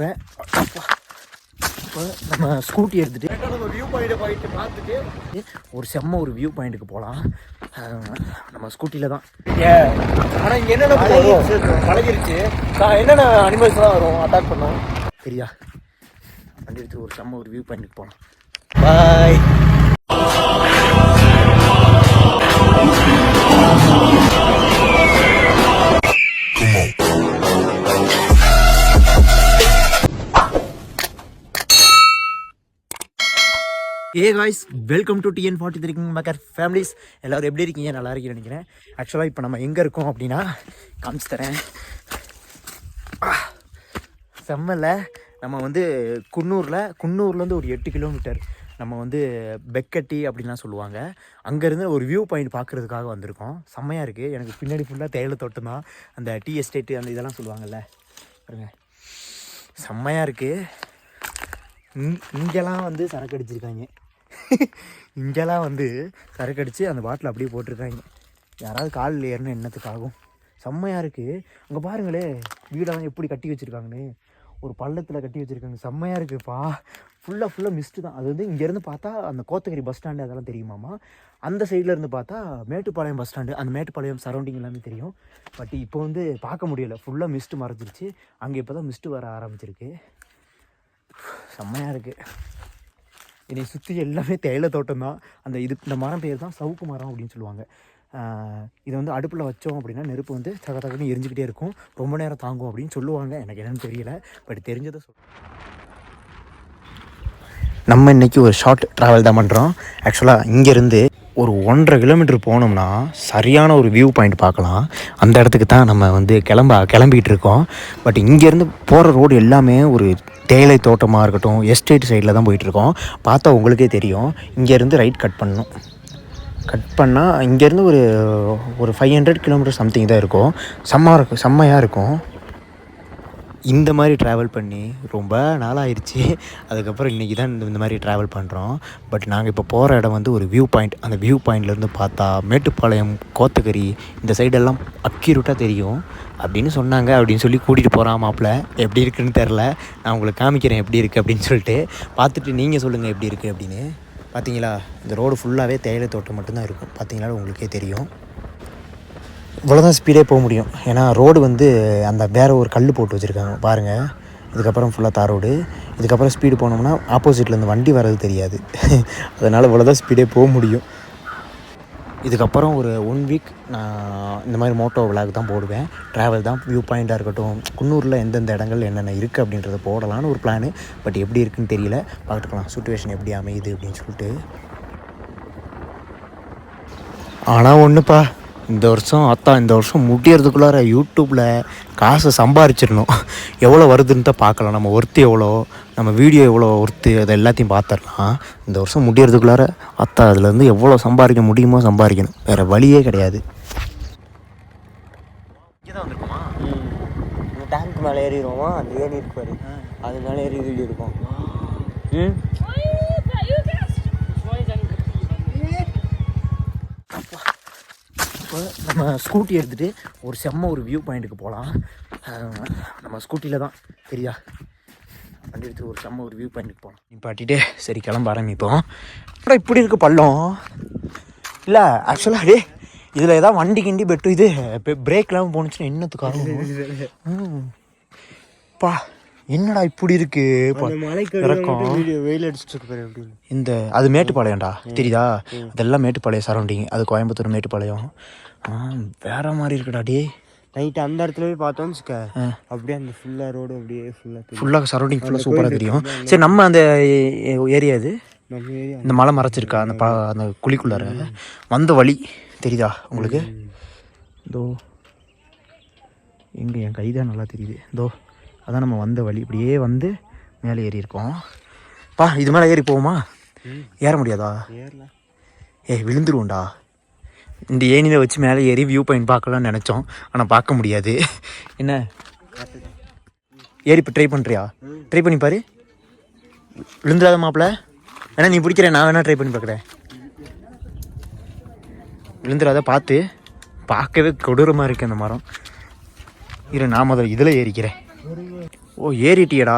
இப்போ நம்ம ஸ்கூட்டி எடுத்துகிட்டு வியூ பாயிண்ட்டை போயிட்டு பார்த்துட்டு ஒரு செம்ம ஒரு வியூ பாயிண்ட்டுக்கு போகலாம். நம்ம ஸ்கூட்டியில் தான். ஆனால் இங்கே என்னென்ன பழகிருச்சு, என்னென்ன அனிமல்ஸ்லாம் வரும் அட்டாக் பண்ணோம் சரியா. வண்டி எடுத்து ஒரு செம்ம ஒரு வியூ பாயிண்ட்டுக்கு போகலாம். Bye. Hey guys, welcome to TN43 maker families. எல்லோரும் எப்படி இருக்கீங்க? நல்லா இருக்கீங்கன்னு நினைக்கிறேன். ஆக்சுவலாக இப்போ நம்ம எங்கே இருக்கோம் அப்படின்னா காமிச்சு தரேன். செம்மல்ல நம்ம வந்து குன்னூர்லேருந்து ஒரு 8 கிலோமீட்டர் நம்ம வந்து பெக்கட்டி அப்படின்லாம் சொல்லுவாங்க. அங்கேருந்து ஒரு வியூ பாயிண்ட் பார்க்குறதுக்காக வந்திருக்கோம். செம்மையாக இருக்குது. எனக்கு பின்னாடி ஃபுல்லாக தேயிலை தோட்டம் தான், அந்த டீ எஸ்டேட்டு அந்த இதெல்லாம் சொல்லுவாங்கள்ல, பாருங்க செம்மையாக இருக்குது. இங்கெல்லாம் வந்து சரக்கு அடிச்சிருக்காங்க. இங்கெல்லாம் வந்து சரக்கு அடித்து அந்த பாட்டில் அப்படியே போட்டிருக்காங்க. யாராவது காலில் ஏறணும் என்னத்துக்காகும். செம்மையாக இருக்குது. அங்கே பாருங்களே வீடெல்லாம் எப்படி கட்டி வச்சுருக்காங்கன்னு, ஒரு பள்ளத்தில் கட்டி வச்சுருக்காங்க. செம்மையாக இருக்குதுப்பா. ஃபுல்லாக மிஸ்ட்டு தான். அது வந்து இங்கேருந்து பார்த்தா அந்த கோத்தகிரி பஸ் ஸ்டாண்டு அதெல்லாம் தெரியுமாம்மா. அந்த சைடில் இருந்து பார்த்தா மேட்டுப்பாளையம் பஸ் ஸ்டாண்டு, அந்த மேட்டுப்பாளையம் சரௌண்டிங் எல்லாமே தெரியும். பட் இப்போ வந்து பார்க்க முடியலை, ஃபுல்லாக மிஸ்ட்டு மறைஞ்சிருச்சு. அங்கே இப்போ தான் மிஸ்ட்டு வர ஆரம்பிச்சிருக்கு. செம்மையாக இருக்குது. என்னை சுற்றி எல்லாமே தேயிலை தோட்டம் தான். இந்த மரம் பேர் தான் சவுக்கு மரம் அப்படின்னு சொல்லுவாங்க. இதை வந்து அடுப்பில் வச்சோம் அப்படின்னா நெருப்பு வந்து தகன்னு எரிஞ்சிக்கிட்டே இருக்கும், ரொம்ப நேரம் தாங்கும் அப்படின்னு சொல்லுவாங்க. எனக்கு என்னென்னு தெரியல, பட் தெரிஞ்சதை நம்ம இன்றைக்கி ஒரு ஷார்ட் ட்ராவல் தான் பண்ணுறோம். ஆக்சுவலாக இங்கேருந்து ஒரு 1.5 கிலோமீட்டர் போனோம்னா சரியான ஒரு வியூ பாயிண்ட் பார்க்கலாம். அந்த இடத்துக்கு தான் நம்ம வந்து கிளம்பிகிட்டு இருக்கோம். பட் இங்கேருந்து போகிற ரோடு எல்லாமே ஒரு தேயிலை தோட்டமாக இருக்கட்டும், எஸ்டேட் சைடில் தான் போயிட்டுருக்கோம். பார்த்தா உங்களுக்கே தெரியும். இங்கேருந்து ரைட் கட் பண்ணணும். கட் பண்ணால் இங்கேருந்து ஒரு 500 கிலோமீட்டர் சம்திங் தான் இருக்கும். செம்மையாக இருக்கும். இந்த மாதிரி ட்ராவல் பண்ணி ரொம்ப நாளாகிடுச்சு. அதுக்கப்புறம் இன்றைக்கி தான் இந்த மாதிரி ட்ராவல் பண்ணுறோம். பட் நாங்கள் இப்போ போகிற இடம் வந்து ஒரு வியூ பாயிண்ட். அந்த வியூ பாயிண்ட்லேருந்து பார்த்தா மேட்டுப்பாளையம், கோத்தகிரி இந்த சைடெல்லாம் அக்யூரேட்டாக தெரியும் அப்படின்னு சொன்னாங்க. அப்படின்னு சொல்லி கூட்டிகிட்டு போகிறான் மாப்பிள்ள. எப்படி இருக்குன்னு தெரில, நான் உங்களுக்கு காமிக்கிறேன் எப்படி இருக்குது அப்படின்னு சொல்லிட்டு. பார்த்துட்டு நீங்கள் சொல்லுங்கள் எப்படி இருக்குது அப்படின்னு. பார்த்தீங்களா, இந்த ரோடு ஃபுல்லாகவே தேயிலை தோட்டம் மட்டும்தான் இருக்கும். பார்த்தீங்களா, உங்களுக்கே தெரியும். இவ்வளோதான் ஸ்பீடே போக முடியும். ஏன்னா ரோடு வந்து அந்த வேறு ஒரு கல் போட்டு வச்சுருக்காங்க பாருங்கள். இதுக்கப்புறம் ஃபுல்லாக தார் ரோடு. இதுக்கப்புறம் ஸ்பீடு போனோம்னா ஆப்போசிட்லேருந்து வண்டி வர்றது தெரியாது. அதனால் இவ்வளோதான் ஸ்பீடே போக முடியும். இதுக்கப்புறம் ஒரு 1 வீக் நான் இந்த மாதிரி மோட்டோ விளாக் தான் போடுவேன். ட்ராவல் தான், வியூ பாயிண்ட்டாக இருக்கட்டும், குன்னூரில் எந்தெந்த இடங்கள் என்னென்ன இருக்குது அப்படின்றத போடலான்னு ஒரு பிளானு. பட் எப்படி இருக்குதுன்னு தெரியல, பார்த்துக்கலாம் சுச்சுவேஷன் எப்படி அமையுது அப்படின்னு சொல்லிட்டு. ஆனால் ஒன்றுப்பா, இந்த வருஷம் முடியறதுக்குள்ளார யூடியூப்பில் காசை சம்பாரிச்சிடணும். எவ்வளோ வருதுன்னு தான் பார்க்கலாம். நம்ம ஒர்த்து எவ்வளோ, நம்ம வீடியோ எவ்வளோ ஒர்த்து, அதை எல்லாத்தையும் பார்த்துடலாம். இந்த வருஷம் முடியறதுக்குள்ளார அதுலேருந்து எவ்வளோ சம்பாதிக்க முடியுமோ சம்பாதிக்கணும். வேறு வழியே கிடையாது. இங்கே தான் வந்துருக்குமா, டேங்க் மேலே ஏறிடுவோமா, அந்த ஏறி இருப்பாரு, அது மேலே ஏறி வீடியோ இருக்கும். இப்போ நம்ம ஸ்கூட்டி எடுத்துகிட்டு ஒரு செம்ம ஒரு வியூ பாயிண்ட்டுக்கு போகலாம். நம்ம ஸ்கூட்டியில் தான் சரியா. வண்டி எடுத்துகிட்டு ஒரு செம்ம ஒரு வியூ பாயிண்ட்டுக்கு போகலாம். நிப்பாட்டிட்டு சரி கிளம்ப ஆரம்பிப்போம். அப்புறம் இப்படி இருக்குது பள்ளம் இல்லை. ஆக்சுவலாக அடே இதில் ஏதாவது வண்டி கிண்டி பெட்டு இது பிரேக்லாம் போணுச்சுன்னா என்னத்துக்காகும். பா என்னடா இப்படி இருக்கு வெயில் அடிச்சுட்டு. இந்த அது மேட்டுப்பாளையம்டா தெரியுதா, அதெல்லாம் மேட்டுப்பாளையம் சரௌண்டிங். அது கோயம்புத்தூர் மேட்டுப்பாளையம். வேற மாதிரி இருக்குடா டே. நைட்டு அந்த இடத்துல போய் பார்த்தோம்னு வச்சுக்க, அப்படியே அந்த ஃபுல்லாக ரோடு அப்படியே ஃபுல்லாக சரௌண்டிங் ஃபுல்லாக சூப்பராக தெரியும். சரி, நம்ம அந்த ஏரியா இது இந்த மலை மறைச்சிருக்கா அந்த குழிக்குள்ளார வந்த வழி தெரியுதா உங்களுக்கு? இதோ எங்கே என் கைதான் நல்லா தெரியுது. இதோ அதான் நம்ம வந்த வழி. இப்படியே வந்து மேலே ஏறி இருக்கோம். இது மேலே ஏறி போவோமா? ஏற முடியாதா? விழுந்துருவோண்டா. இந்த ஏணியில் வச்சு மேலே ஏறி வியூ பாயிண்ட் பார்க்கலாம்னு நினச்சோம், ஆனால் பார்க்க முடியாது. என்ன ஏறி இப்போ ட்ரை பண்ணுறியா? ட்ரை பண்ணி பாரு. விழுந்துடாத மாப்பிள்ள. வேணா நீ பிடிக்கிறேன், நான் வேணா ட்ரை பண்ணி பார்க்குறேன். விழுந்துடாத பார்த்து. பார்க்கவே கொடூரமாக இருக்குது அந்த மரம். நான் முதல்ல இதில் ஏறிக்கிறேன். ஓ ஏறிட்டியடா,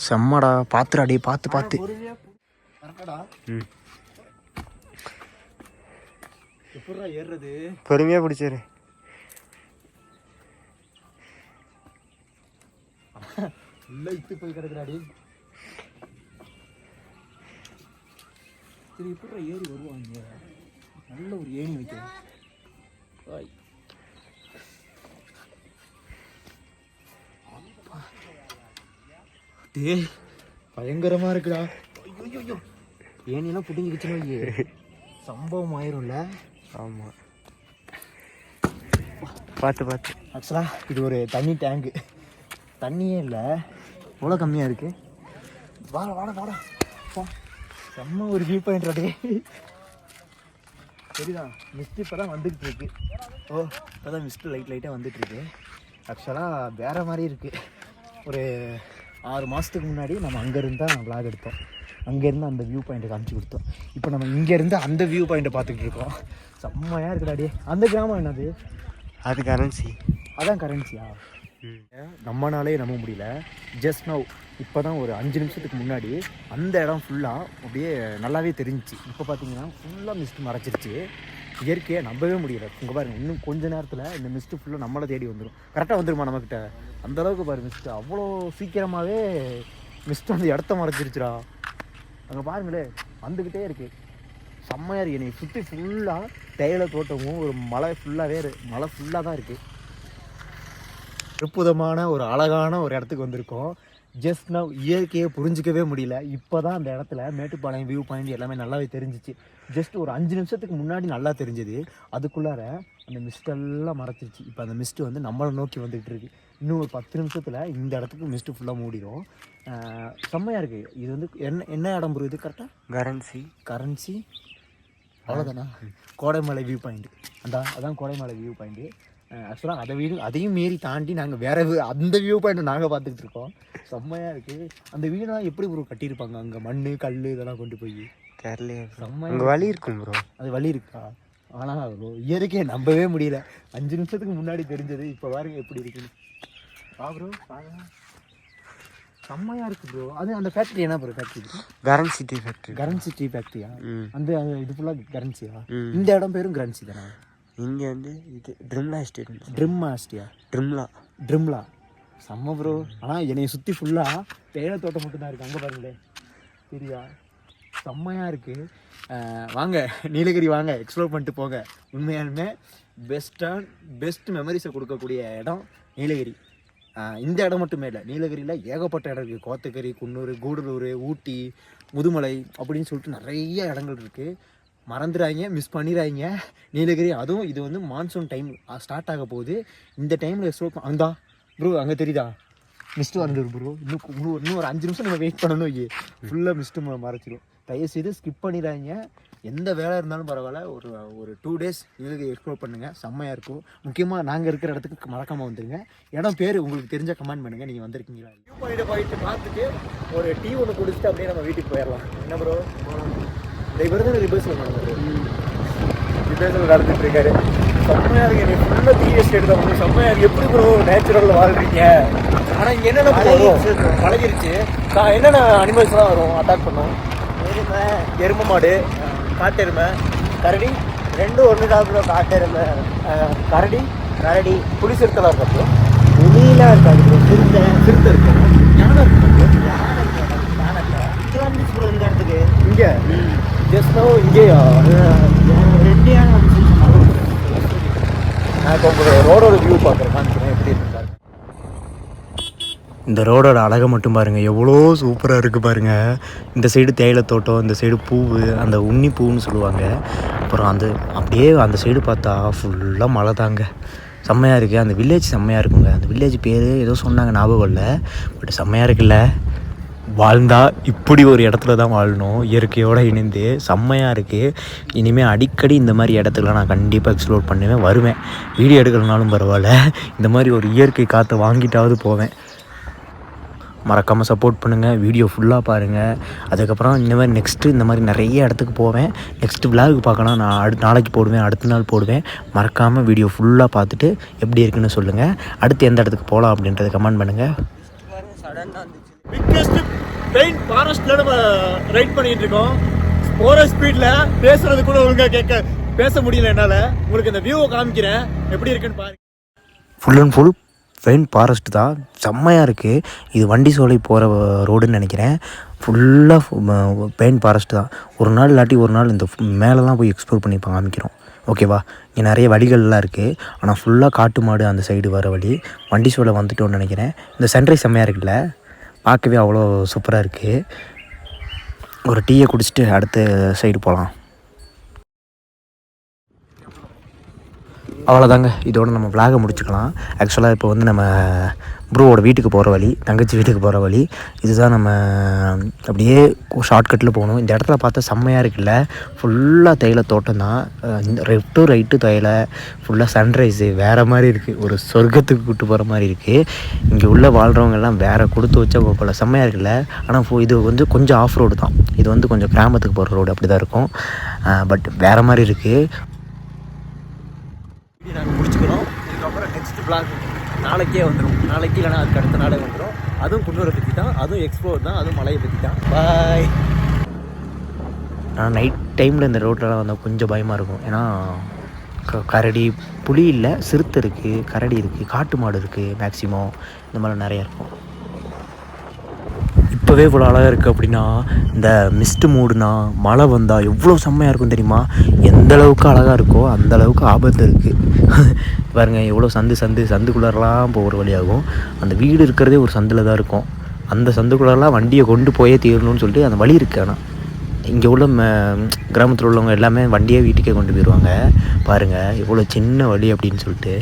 செம்மடா. பார்த்துடாடி, பார்த்து. ம், எப்படா ஏறுறது? பொறுமையாக பிடிச்சாரு. இல்லை இட்டு போய் கிடக்குறாடி. சரி எப்படா ஏறி வருவாங்க? நல்ல ஒரு ஏணி வைக்கிறேன். டே பயங்கரமா இருக்குடா. ஐயோ ஏனிலாம் புடிங்கிச்சுன்னா சம்பவம் ஆயிரும்ல. ஆமாம், பார்த்து. ஆக்சுவலாக இது ஒரு தண்ணி டேங்கு. தண்ணியே இல்லை, எவ்வளோ கம்மியாக இருக்குது. வாடா செம்ம ஒரு வியூ பாயிண்ட் ராடே. சரிதான், மிஸ்ட் இப்போ தான் வந்துக்கிட்டு இருக்கு. ஓ இப்போ தான் மிஸ்ட்டு லைட்டாக வந்துட்டுருக்கு. ஆக்சுவலாக வேறு மாதிரி இருக்குது. ஒரு 6 மாதத்துக்கு முன்னாடி நம்ம அங்கேருந்து தான் விளாக் எடுத்தோம். அங்கேருந்து அந்த வியூ பாயிண்ட்டை காமிச்சு கொடுத்தோம். இப்போ நம்ம இங்கேருந்து அந்த வியூ பாயிண்ட்டை பார்த்துக்கிட்டு இருக்கோம். செம்மையாக இருக்குடாடி. அந்த கிராமம் என்னது? அது கரன்சி. அதான் கரன்சியா? நம்மனாலே நம்ப முடியல. ஜஸ்ட் நவ் இப்போ தான் ஒரு 5 நிமிஷத்துக்கு முன்னாடி அந்த இடம் ஃபுல்லாக அப்படியே நல்லாவே தெரிஞ்சிச்சு. இப்போ பார்த்தீங்கன்னா ஃபுல்லாக மிஸ்ட்டு மறைச்சிருச்சு. இயற்கையை நம்பவே முடியல. இங்கே பாருங்கள், இன்னும் கொஞ்ச நேரத்தில் இந்த மிஸ்ட்டு ஃபுல்லாக நம்மளை தேடி வந்துடும். கரெக்டாக வந்துடுமா நம்மக்கிட்ட? அந்தளவுக்கு பாரு மிஸ்ட்டு, அவ்வளோ சீக்கிரமாகவே மிஸ்ட்டு அந்த இடத்த மறைச்சிருச்சுடா. அங்கே பாருங்களே, வந்துக்கிட்டே இருக்குது. செம்மையாக இருக்குது. என்னை சுற்றி ஃபுல்லாக தேயிலை தோட்டமும் ஒரு மலை ஃபுல்லாக தான் இருக்குது. அற்புதமான ஒரு அழகான ஒரு இடத்துக்கு வந்திருக்கோம். ஜஸ்ட் நவ் இயற்கையை புரிஞ்சிக்கவே முடியல. இப்போ தான் அந்த இடத்துல மேட்டுப்பாளையம் வியூ பாயிண்ட் எல்லாமே நல்லாவே தெரிஞ்சிச்சு. ஜஸ்ட் ஒரு 5 நிமிஷத்துக்கு முன்னாடி நல்லா தெரிஞ்சது. அதுக்குள்ளார அந்த மிஸ்டெல்லாம் மறைச்சிருச்சு. இப்போ அந்த மிஸ்ட்டு வந்து நம்மளை நோக்கி வந்துகிட்டு இருக்கு. இன்னும் ஒரு 10 நிமிஷத்தில் இந்த இடத்துக்கு மிஸ்ட்டு ஃபுல்லாக மூடிடும். செம்மையாக இருக்குது. இது வந்து என்ன இடம் ப்ரோ? இது கரெக்டாக கரன்சி அவ்வளோதானா? Kodaimalai view point. அதான் கோடைமலை வியூ பாயிண்ட்டு. ஆக்சுவலாக அதையும் மீறி தாண்டி நாங்கள் வேறு அந்த வியூ பாயிண்ட் நாங்கள் பார்த்துக்கிட்டு இருக்கோம். செம்மையாக இருக்குது. அந்த வீடெல்லாம் எப்படி ப்ரோ கட்டியிருப்பாங்க? அங்கே மண் கல் இதெல்லாம் கொண்டு போய் தெரியலையே. செம்மையாக வழி இருக்கும் ப்ரோ. அது வழி இருக்கா? ஆனால் ப்ரோ இயற்கையை நம்பவே முடியல. 5 நிமிஷத்துக்கு முன்னாடி தெரிஞ்சது இப்போ பாருங்க எப்படி இருக்குன்னு. ப்ரோ செம்மையாக இருக்குது ப்ரோ. அது அந்த ஃபேக்ட்ரி என்ன ப்ரோ? Factory currency ஃபேக்ட்ரியா? அந்த இது ஃபுல்லாக கரன்சியா? இந்த இடம் பேரும் கரன்சி தானே? இங்கே வந்து இது ட்ரிம்லா செம்ம ப்ரோ. ஆனால் என்னை சுற்றி ஃபுல்லாக தேயிலை தோட்டம் மட்டும்தான் இருக்குது. அங்கே பாருங்களே, சரியா? செம்மையாக இருக்குது. வாங்க நீலகிரி வாங்க, எக்ஸ்ப்ளோர் பண்ணிட்டு போங்க. உண்மையாலுமே பெஸ்ட் மெமரிஸை கொடுக்கக்கூடிய இடம் நீலகிரி. இந்த இடம் மட்டுமே இல்லை, நீலகிரியில் ஏகப்பட்ட இடம் இருக்குது. கோத்தகிரி, குன்னூர், கூடலூர், ஊட்டி, முதுமலை அப்படின்னு சொல்லிட்டு நிறைய இடங்கள் இருக்குது. மறந்துடாங்க, மிஸ் பண்ணிடாங்க நீலகிரி. அதுவும் இது வந்து மான்சூன் டைம் ஸ்டார்ட் ஆக போகுது. இந்த டைமில் எக்ஸ்ப்ளோர் அங்கா ப்ரோ, அங்கே தெரியுதா மிஸ்ட்டு வந்துடும் ப்ரோ. இன்னும் ஒரு 5 நிமிஷம் நம்ம வெயிட் பண்ணணும். ஃபுல்லாக மிஸ்ட்டு மறைச்சிடும். தயவுசெய்து ஸ்கிப் பண்ணிடாங்க. எந்த வேலை இருந்தாலும் பரவாயில்ல, ஒரு 2 டேஸ் நீலகிரி எக்ஸ்ப்ளோர் பண்ணுங்கள். செம்மையாக இருக்கும். முக்கியமாக நாங்கள் இருக்கிற இடத்துக்கு மறக்காமல் வந்துடுங்க. இடம் பேர் உங்களுக்கு தெரிஞ்ச கமெண்ட் பண்ணுங்கள். நீங்கள் வந்திருக்கீங்களா? வியூ பாயிண்ட்டை போயிட்டு பார்த்துட்டு ஒரு டீ ஒன்று குடிச்சிட்டு அப்படியே நம்ம வீட்டுக்கு போயிடலாம். என்ன ப்ரோ? இவர் தான் ரிபர்ஸில் நடந்துட்டு இருக்காரு. செம்மையாக இருக்கு. எனக்கு ஃபுல்லாக டீ எஸ்டேட் தான் வந்து செம்மையாக இருக்குது. எப்படி ப்ரோ நேச்சுரலில் வாழ்றீங்க? ஆனால் இங்கே என்னென்ன பழகிருச்சு. என்னென்ன அனிமல்ஸ்லாம் வரும் அட்டாக் பண்ணும்? எருமை மாடு, காட்டெருமை, கரடி, ரெண்டும் ஒன்று தான் ப்ரோ. காட்டெருமை, கரடி, புலி சிறுத்தைலாம் இருக்கா ப்ரோ? புலியெலாம் இருக்காது ப்ரோ. சிறுத்தை இருக்கு. யானை இருக்கு. இந்த இடத்துக்கு இங்கே ஜஸ்ட் நோ இங்கேயா 2 யானை வந்து நான் இப்போ உங்களோட ரோடோட வியூ பார்க்குறேன். எப்படி இருக்கு? இந்த ரோடோட அழகை மட்டும் பாருங்கள், எவ்வளோ சூப்பராக இருக்குது பாருங்கள். இந்த சைடு தேயிலை தோட்டம், இந்த சைடு பூவு, அந்த உன்னி பூன்னு சொல்லுவாங்க. அப்புறம் அப்படியே அந்த சைடு பார்த்தா ஃபுல்லாக மழை தாங்க. செம்மையாக இருக்குது. அந்த வில்லேஜ் செம்மையாக இருக்குங்க. அந்த வில்லேஜ் பேர் ஏதோ சொன்னாங்க, ஞாபகம் இல்லை. பட் செம்மையாக இருக்குல்ல. வாழ்ந்தால் இப்படி ஒரு இடத்துல தான் வாழணும், இயற்கையோடு இணைந்து. செம்மையாக இருக்குது. இனிமேல் அடிக்கடி இந்த மாதிரி இடத்துக்குலாம் நான் கண்டிப்பாக எக்ஸ்ப்ளோர் பண்ணுவேன், வருவேன். வீடியோ எடுக்கலனாலும் பரவாயில்ல, இந்த மாதிரி ஒரு இயற்கை காற்றை வாங்கிட்டாவது போவேன். மறக்காமல் சப்போர்ட் பண்ணுங்கள், வீடியோ ஃபுல்லாக பாருங்கள். அதுக்கப்புறம் இந்த மாதிரி நெக்ஸ்ட்டு இந்த மாதிரி நிறைய இடத்துக்கு போவேன். நெக்ஸ்ட்டு விலாக் பார்க்கலாம், நான் நாளைக்கு போடுவேன், அடுத்த நாள் போடுவேன். மறக்காமல் வீடியோ ஃபுல்லாக பார்த்துட்டு எப்படி இருக்குன்னு சொல்லுங்கள். அடுத்து எந்த இடத்துக்கு போகலாம் அப்படின்றத கமெண்ட் பண்ணுங்கள். பிக்கெஸ்ட் பெயின் ஃபாரஸ்ட்டில் நம்ம ரைட் பண்ணிகிட்டு இருக்கோம். போகிற ஸ்பீடில் பேசுகிறது கூட ஒழுங்காக பேச முடியல என்னால். உங்களுக்கு இந்த வியூவை காமிக்கிறேன், எப்படி இருக்குன்னு பாருங்கள். Full and full pain forest தான், செம்மையாக இருக்குது. இது வண்டி சோலை போகிற ரோடுன்னு நினைக்கிறேன். ஃபுல்லாக பெயின் ஃபாரஸ்ட் தான். ஒரு நாள் இல்லாட்டி ஒரு நாள் இந்த மேலெலாம் போய் எக்ஸ்ப்ளோர் பண்ணி காமிக்கிறோம், ஓகேவா? இங்கே நிறைய வழிகள்லாம் இருக்குது, ஆனால் ஃபுல்லாக காட்டு மாடு அந்த சைடு வர வழி. வண்டி சோலை வந்துட்டோன்னு நினைக்கிறேன். இந்த சன்ரைஸ் செம்மையாக இருக்குல்ல, பார்க்கவே அவ்வளோ சூப்பராக இருக்குது. ஒரு டீயை குடிச்சிட்டு அடுத்த சைடு போகலாம். அவ்வளோதாங்க, இதோட நம்ம விலாகை முடிச்சுக்கலாம். ஆக்சுவலாக இப்போ வந்து நம்ம ப்ரோவோட வீட்டுக்கு போகிற வழி, தங்கச்சி வீட்டுக்கு போகிற வழி இதுதான். நம்ம அப்படியே ஷார்ட்கட்டில் போகணும். இந்த இடத்துல பார்த்தா செம்மையாக இருக்குல்ல, ஃபுல்லாக தேயிலை தோட்டம் தான். லெஃப்ட் டு ரைட்டு தேயிலை, ஃபுல்லாக சன்ரைஸு வேறு மாதிரி இருக்குது. ஒரு சொர்க்கத்துக்கு கூப்பிட்டு போகிற மாதிரி இருக்குது. இங்கே உள்ள வாழ்கிறவங்கெல்லாம் வேறு கொடுத்து வச்சா போல், செம்மையாக இருக்குல்ல. ஆனால் இது வந்து கொஞ்சம் ஆஃப் ரோடு தான், இது வந்து கொஞ்சம் கிராமத்துக்கு போகிற ரோடு அப்படி தான் இருக்கும். பட் வேறு மாதிரி இருக்குது. நாங்கள் முடிச்சுக்கிறோம். இதுக்கப்புறம் நெக்ஸ்ட் பிளாக் நாளைக்கே வந்துடும், நாளைக்கு இல்லைனா அதுக்கு அடுத்த நாளே வந்துடும். அதுவும் குன்னூரை பற்றி தான், அதுவும் எக்ஸ்ப்ளோர் தான், அதுவும் மலையை பற்றி தான். பாய். நான் நைட் டைமில் இந்த ரோட்டெலாம் வந்தால் கொஞ்சம் பயமாக இருக்கும். ஏன்னா கரடி, புலி இல்லை, சிறுத்தை இருக்குது, கரடி இருக்குது, காட்டு மாடு இருக்குது, மேக்ஸிமம் இந்த மாதிரி நிறையா இருக்கும். இப்போவே இவ்வளோ அழகாக இருக்குது அப்படின்னா, இந்த மிஸ்ட்டு மூடுனா மழை வந்தால் எவ்வளோ செம்மையாக இருக்கும் தெரியுமா? எந்த அளவுக்கு அழகாக இருக்கோ அந்த அளவுக்கு ஆபத்து இருக்குது. பாருங்கள் எவ்வளோ சந்துக்குள்ளரெலாம் போகிற வழியாகும். அந்த வீடு இருக்கிறதே ஒரு சந்தில் தான் இருக்கும். அந்த சந்துக்குள்ளரெலாம் வண்டியை கொண்டு போயே தீரணும்னு சொல்லிட்டு அந்த வழி இருக்குது. ஆனால் இங்கே உள்ள கிராமத்தில் உள்ளவங்க எல்லாமே வண்டியே வீட்டுக்கே கொண்டு போயிடுவாங்க. பாருங்கள் எவ்வளோ சின்ன வழி அப்படின்னு சொல்லிட்டு,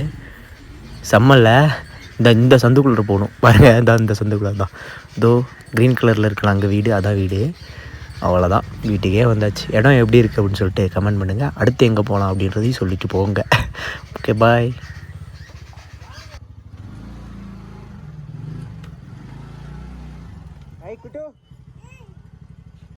செம்மல்ல. இந்த சந்துக்குள்ளே போகணும் பாருங்கள், இந்த சந்துக்குள்ளே தான் இதோ க்ரீன் கலரில் இருக்கலாம் அங்கே வீடு, அதான் வீடு. அவ்வளோதான், வீட்டுக்கே வந்தாச்சு. இடம் எப்படி இருக்குது அப்படின்னு சொல்லிட்டு கமெண்ட் பண்ணுங்கள். அடுத்து எங்கே போகலாம் அப்படின்றதையும் சொல்லிட்டு போங்க. ஓகே, பாய். குட்டு